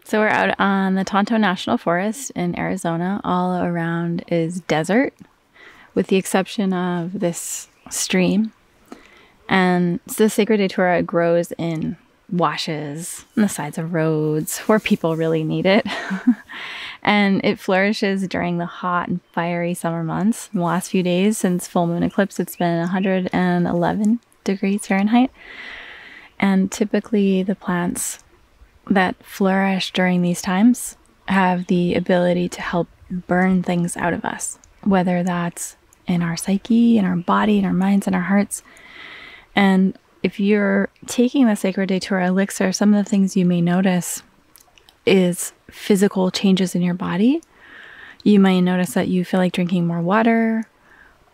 So we're out on the Tonto National Forest in Arizona. All around is desert, with the exception of this stream. And so the Sacred Datura grows in washes on the sides of roads where people really need it. And it flourishes during the hot and fiery summer months. In the last few days since full moon eclipse, it's been 111 degrees Fahrenheit. And typically the plants that flourish during these times have the ability to help burn things out of us, whether that's in our psyche, in our body, in our minds, in our hearts. And if you're taking the Sacred Datura elixir, some of the things you may notice is physical changes in your body. You may notice that you feel like drinking more water,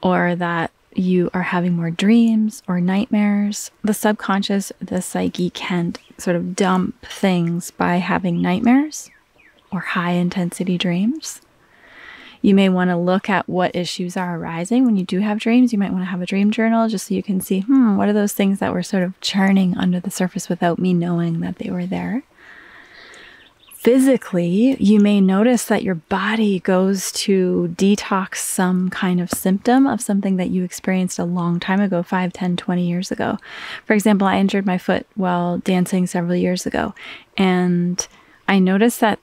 or that you are having more dreams or nightmares. The subconscious, the psyche, can sort of dump things by having nightmares or high intensity dreams. You may want to look at what issues are arising when you do have dreams. You might want to have a dream journal just so you can see, what are those things that were sort of churning under the surface without me knowing that they were there. Physically, you may notice that your body goes to detox some kind of symptom of something that you experienced a long time ago, 5, 10, 20 years ago. For example, I injured my foot while dancing several years ago, and I noticed that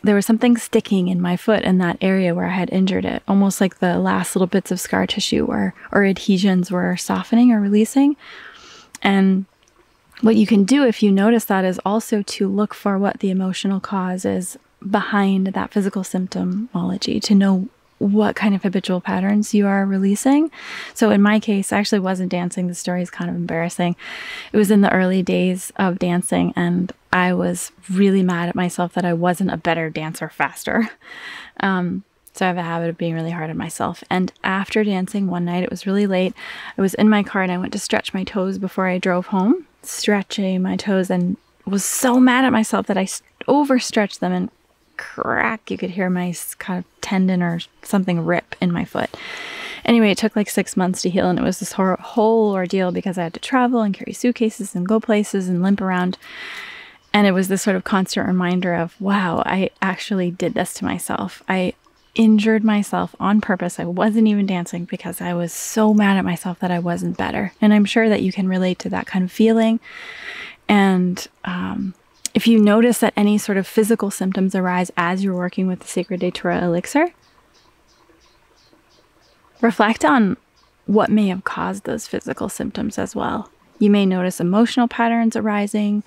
there was something sticking in my foot in that area where I had injured it, almost like the last little bits of scar tissue or adhesions were softening or releasing. And what you can do if you notice that is also to look for what the emotional cause is behind that physical symptomology, to know what kind of habitual patterns you are releasing. So in my case, I actually wasn't dancing. The story is kind of embarrassing. It was in the early days of dancing, and I was really mad at myself that I wasn't a better dancer faster. So I have a habit of being really hard on myself. And after dancing one night, it was really late. I was in my car and I went to stretch my toes before I drove home, stretching my toes, and was so mad at myself that I overstretched them and crack. You could hear my kind of tendon or something rip in my foot. Anyway, it took like 6 months to heal, and it was this whole ordeal because I had to travel and carry suitcases and go places and limp around. And it was this sort of constant reminder of, wow, I actually did this to myself. I injured myself on purpose. I wasn't even dancing because I was so mad at myself that I wasn't better. And I'm sure that you can relate to that kind of feeling. And if you notice that any sort of physical symptoms arise as you're working with the Sacred Datura elixir, reflect on what may have caused those physical symptoms as well. You may notice emotional patterns arising.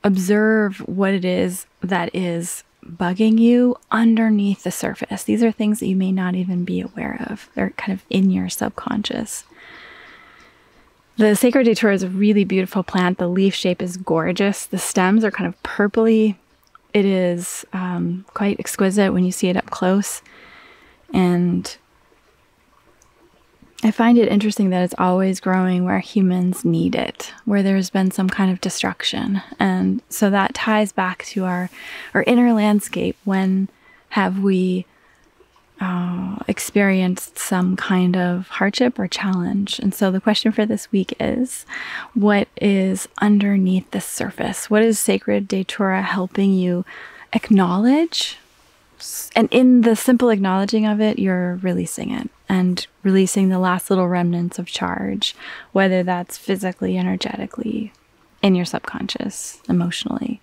Observe what it is that is bugging you underneath the surface. These are things that you may not even be aware of. They're kind of in your subconscious. The Sacred Datura is a really beautiful plant. The leaf shape is gorgeous. The stems are kind of purpley. It is quite exquisite when you see it up close. And I find it interesting that it's always growing where humans need it, where there's been some kind of destruction. And so that ties back to our inner landscape. When have we experienced some kind of hardship or challenge? And so the question for this week is, what is underneath the surface? What is Sacred Datura helping you acknowledge? And in the simple acknowledging of it, you're releasing it and releasing the last little remnants of charge, whether that's physically, energetically, in your subconscious, emotionally.